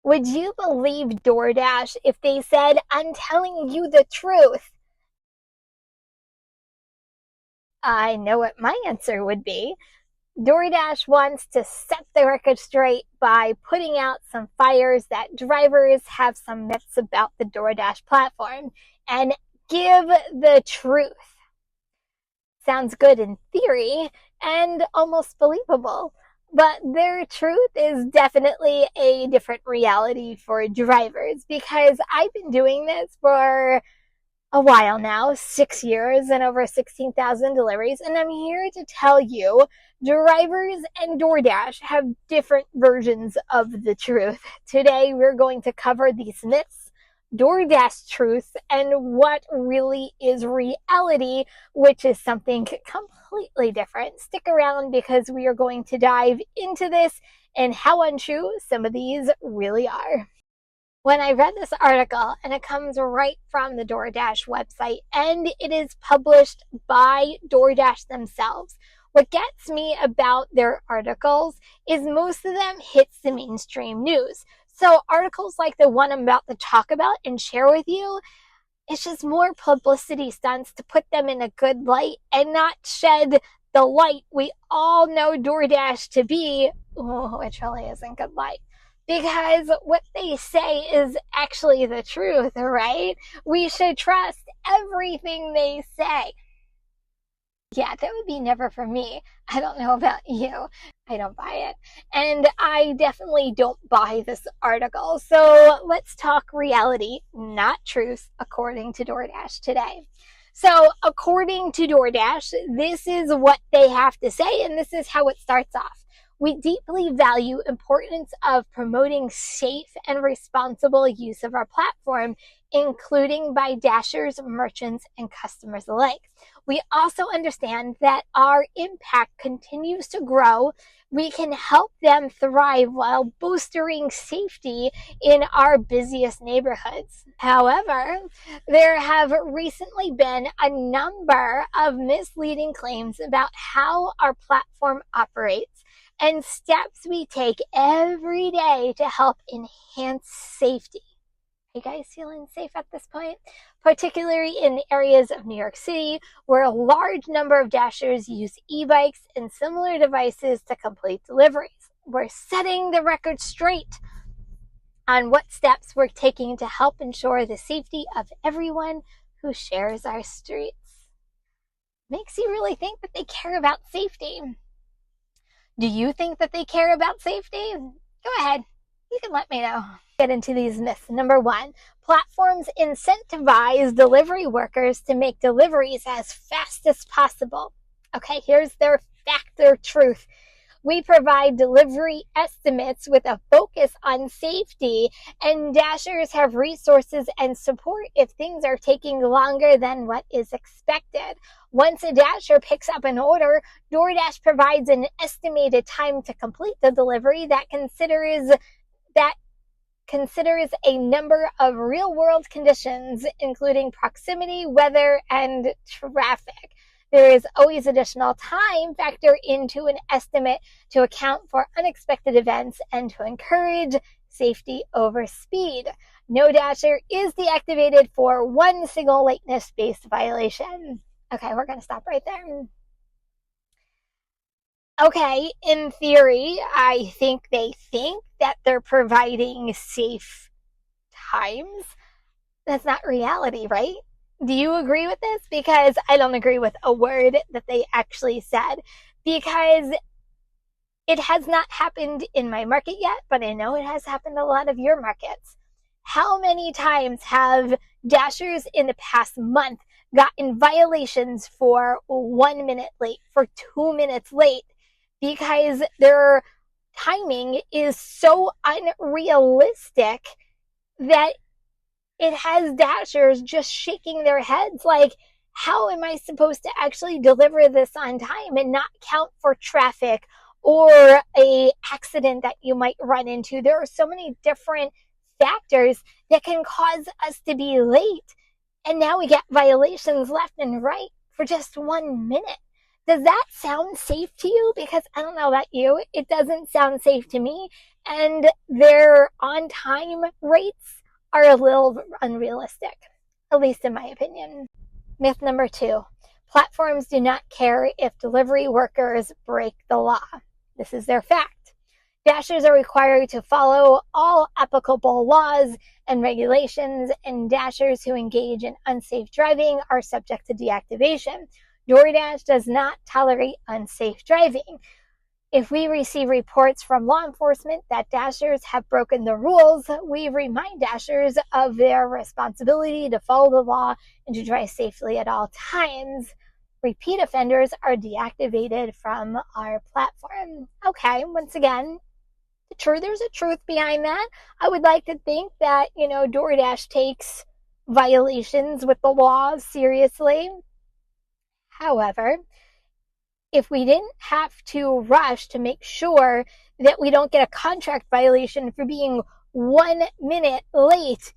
Would you believe DoorDash if they said, "I'm telling you the truth"? I know what my answer would be. DoorDash wants to set the record straight by putting out some fires that drivers have some myths about the DoorDash platform and give the truth. Sounds good in theory and almost believable, but their truth is definitely a different reality for drivers because I've been doing this for a while now, 6 years and over 16,000 deliveries. And I'm here to tell you drivers and DoorDash have different versions of the truth. Today, we're going to cover these myths, DoorDash truths, and what really is reality, which is something completely different. Stick around because we are going to dive into this and how untrue some of these really are. When I read this article, and it comes right from the DoorDash website, and it is published by DoorDash themselves, what gets me about their articles is most of them hits the mainstream news. So articles like the one I'm about to talk about and share with you, it's just more publicity stunts to put them in a good light and not shed the light we all know DoorDash to be, which really isn't good light. Because what they say is actually the truth, right? We should trust everything they say. Yeah, that would be never for me. I don't know about you. I don't buy it. And I definitely don't buy this article. So let's talk reality, not truth, according to DoorDash today. So according to DoorDash, this is what they have to say, and this is how it starts off. We deeply value importance of promoting safe and responsible use of our platform, including by Dashers, merchants, and customers alike. We also understand that our impact continues to grow. We can help them thrive while boosting safety in our busiest neighborhoods. However, there have recently been a number of misleading claims about how our platform operates and steps we take every day to help enhance safety. Are you guys feeling safe at this point? Particularly in areas of New York City, where a large number of Dashers use e-bikes and similar devices to complete deliveries. We're setting the record straight on what steps we're taking to help ensure the safety of everyone who shares our streets. Makes you really think that they care about safety. Do you think that they care about safety? Go ahead. You can let me know. Get into these myths. Number one, platforms incentivize delivery workers to make deliveries as fast as possible. Okay, here's their fact or truth. We provide delivery estimates with a focus on safety, and Dashers have resources and support if things are taking longer than what is expected. Once a Dasher picks up an order, DoorDash provides an estimated time to complete the delivery that considers a number of real-world conditions, including proximity, weather, and traffic. There is always additional time factored into an estimate to account for unexpected events and to encourage safety over speed. No Dasher is deactivated for one single lateness-based violation. Okay, we're going to stop right there. Okay, in theory, I think they think that they're providing safe times. That's not reality, right? Do you agree with this? Because I don't agree with a word that they actually said, because it has not happened in my market yet, but I know it has happened in a lot of your markets. How many times have Dashers in the past month gotten violations for 1 minute late, for 2 minutes late, because their timing is so unrealistic that it has Dashers just shaking their heads like, how am I supposed to actually deliver this on time and not count for traffic or a accident that you might run into? There are so many different factors that can cause us to be late. And now we get violations left and right for just 1 minute. Does that sound safe to you? Because I don't know about you, it doesn't sound safe to me. and their on-time rates are a little unrealistic, at least in my opinion. Myth number 2, platforms do not care if delivery workers break the law. This is their fact. Dashers are required to follow all applicable laws and regulations, and dashers who engage in unsafe driving are subject to deactivation. DoorDash does not tolerate unsafe driving. If we receive reports from law enforcement that dashers have broken the rules, we remind dashers of their responsibility to follow the law and to drive safely at all times. Repeat offenders are deactivated from our platform. Okay, once again, there's a truth behind that. I would like to think that, DoorDash takes violations with the law seriously. However, if we didn't have to rush to make sure that we don't get a contract violation for being 1 minute late,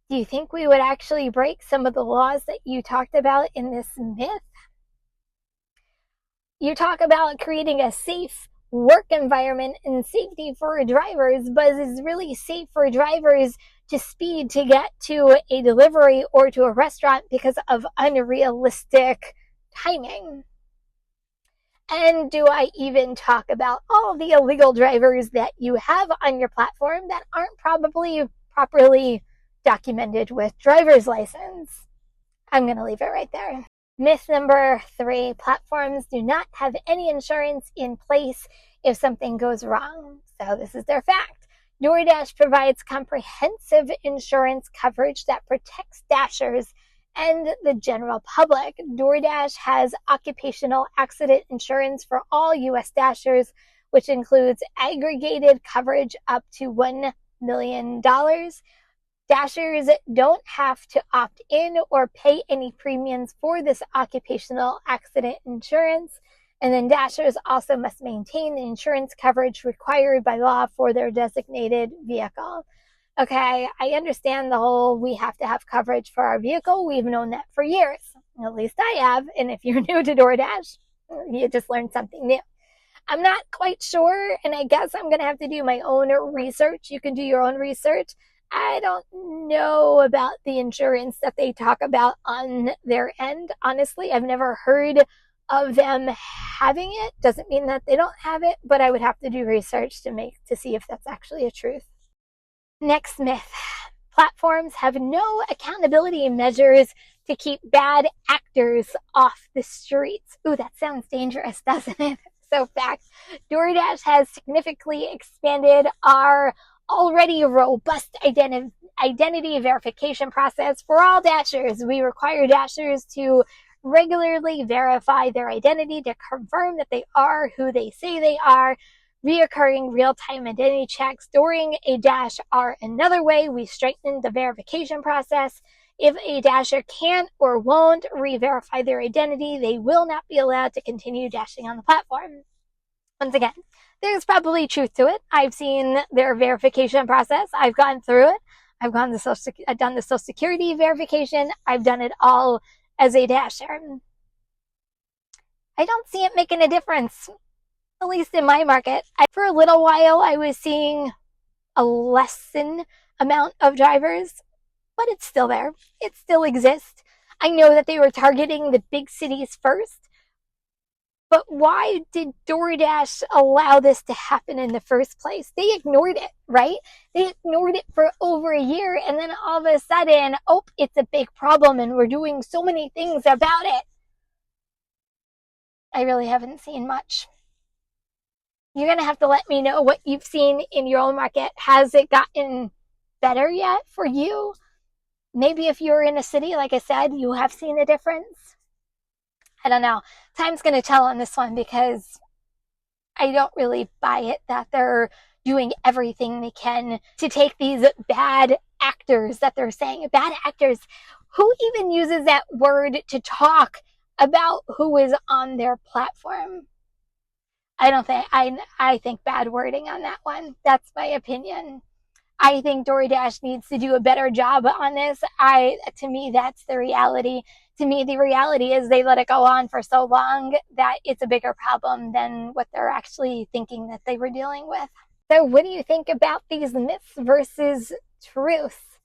do you think we would actually break some of the laws that you talked about in this myth? You talk about creating a safe work environment and safety for drivers, but it's really safe for drivers to speed to get to a delivery or to a restaurant because of unrealistic timing. And do I even talk about all the illegal drivers that you have on your platform that aren't probably properly documented with driver's license? I'm going to leave it right there. Myth number 3, platforms do not have any insurance in place if something goes wrong. So this is their fact. DoorDash provides comprehensive insurance coverage that protects dashers and the general public. DoorDash has occupational accident insurance for all U.S. dashers, which includes aggregated coverage up to $1 million. Dashers don't have to opt in or pay any premiums for this occupational accident insurance. And then dashers also must maintain the insurance coverage required by law for their designated vehicle. Okay, I understand the whole we have to have coverage for our vehicle. We've known that for years. At least I have. And if you're new to DoorDash, you just learned something new. I'm not quite sure, and I guess I'm going to have to do my own research. You can do your own research. I don't know about the insurance that they talk about on their end. Honestly, I've never heard of them having it. Doesn't mean that they don't have it, but I would have to do research to see if that's actually a truth. Next myth. Platforms have no accountability measures to keep bad actors off the streets. Ooh, that sounds dangerous, doesn't it? So fact, DoorDash has significantly expanded our already robust identity verification process for all dashers. We require dashers to regularly verify their identity to confirm that they are who they say they are. Reoccurring real-time identity checks during a dash are another way we strengthen the verification process. If a dasher can't or won't re-verify their identity, they will not be allowed to continue dashing on the platform. Once again, there's probably truth to it. I've seen their verification process. I've gone through it. I've done the Social Security verification. I've done it all as a dasher. I don't see it making a difference, at least in my market. For a little while, I was seeing a lessened amount of drivers, but it's still there. It still exists. I know that they were targeting the big cities first, but why did DoorDash allow this to happen in the first place? They ignored it, right? They ignored it for over a year, and then all of a sudden, it's a big problem, and we're doing so many things about it. I really haven't seen much. You're going to have to let me know what you've seen in your own market. Has it gotten better yet for you? Maybe if you're in a city, like I said, you have seen a difference. I don't know. Time's going to tell on this one because I don't really buy it that they're doing everything they can to take these bad actors that they're saying. Bad actors. Who even uses that word to talk about who is on their platform? I think bad wording on that one. That's my opinion. I think DoorDash needs to do a better job on this. To me, that's the reality. To me, the reality is they let it go on for so long that it's a bigger problem than what they're actually thinking that they were dealing with. So, what do you think about these myths versus truth?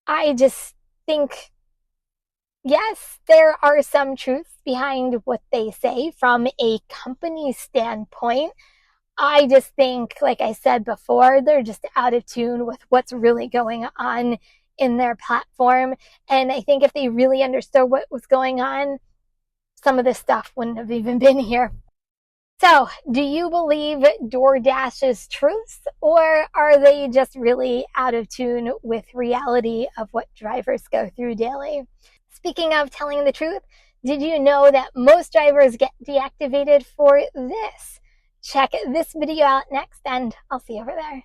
I just think, yes, there are some truths behind what they say from a company standpoint. I just think, like I said before, they're just out of tune with what's really going on in their platform. And I think if they really understood what was going on, some of this stuff wouldn't have even been here. So, do you believe DoorDash's truths, or are they just really out of tune with reality of what drivers go through daily? Speaking of telling the truth, did you know that most drivers get deactivated for this? Check this video out next, and I'll see you over there.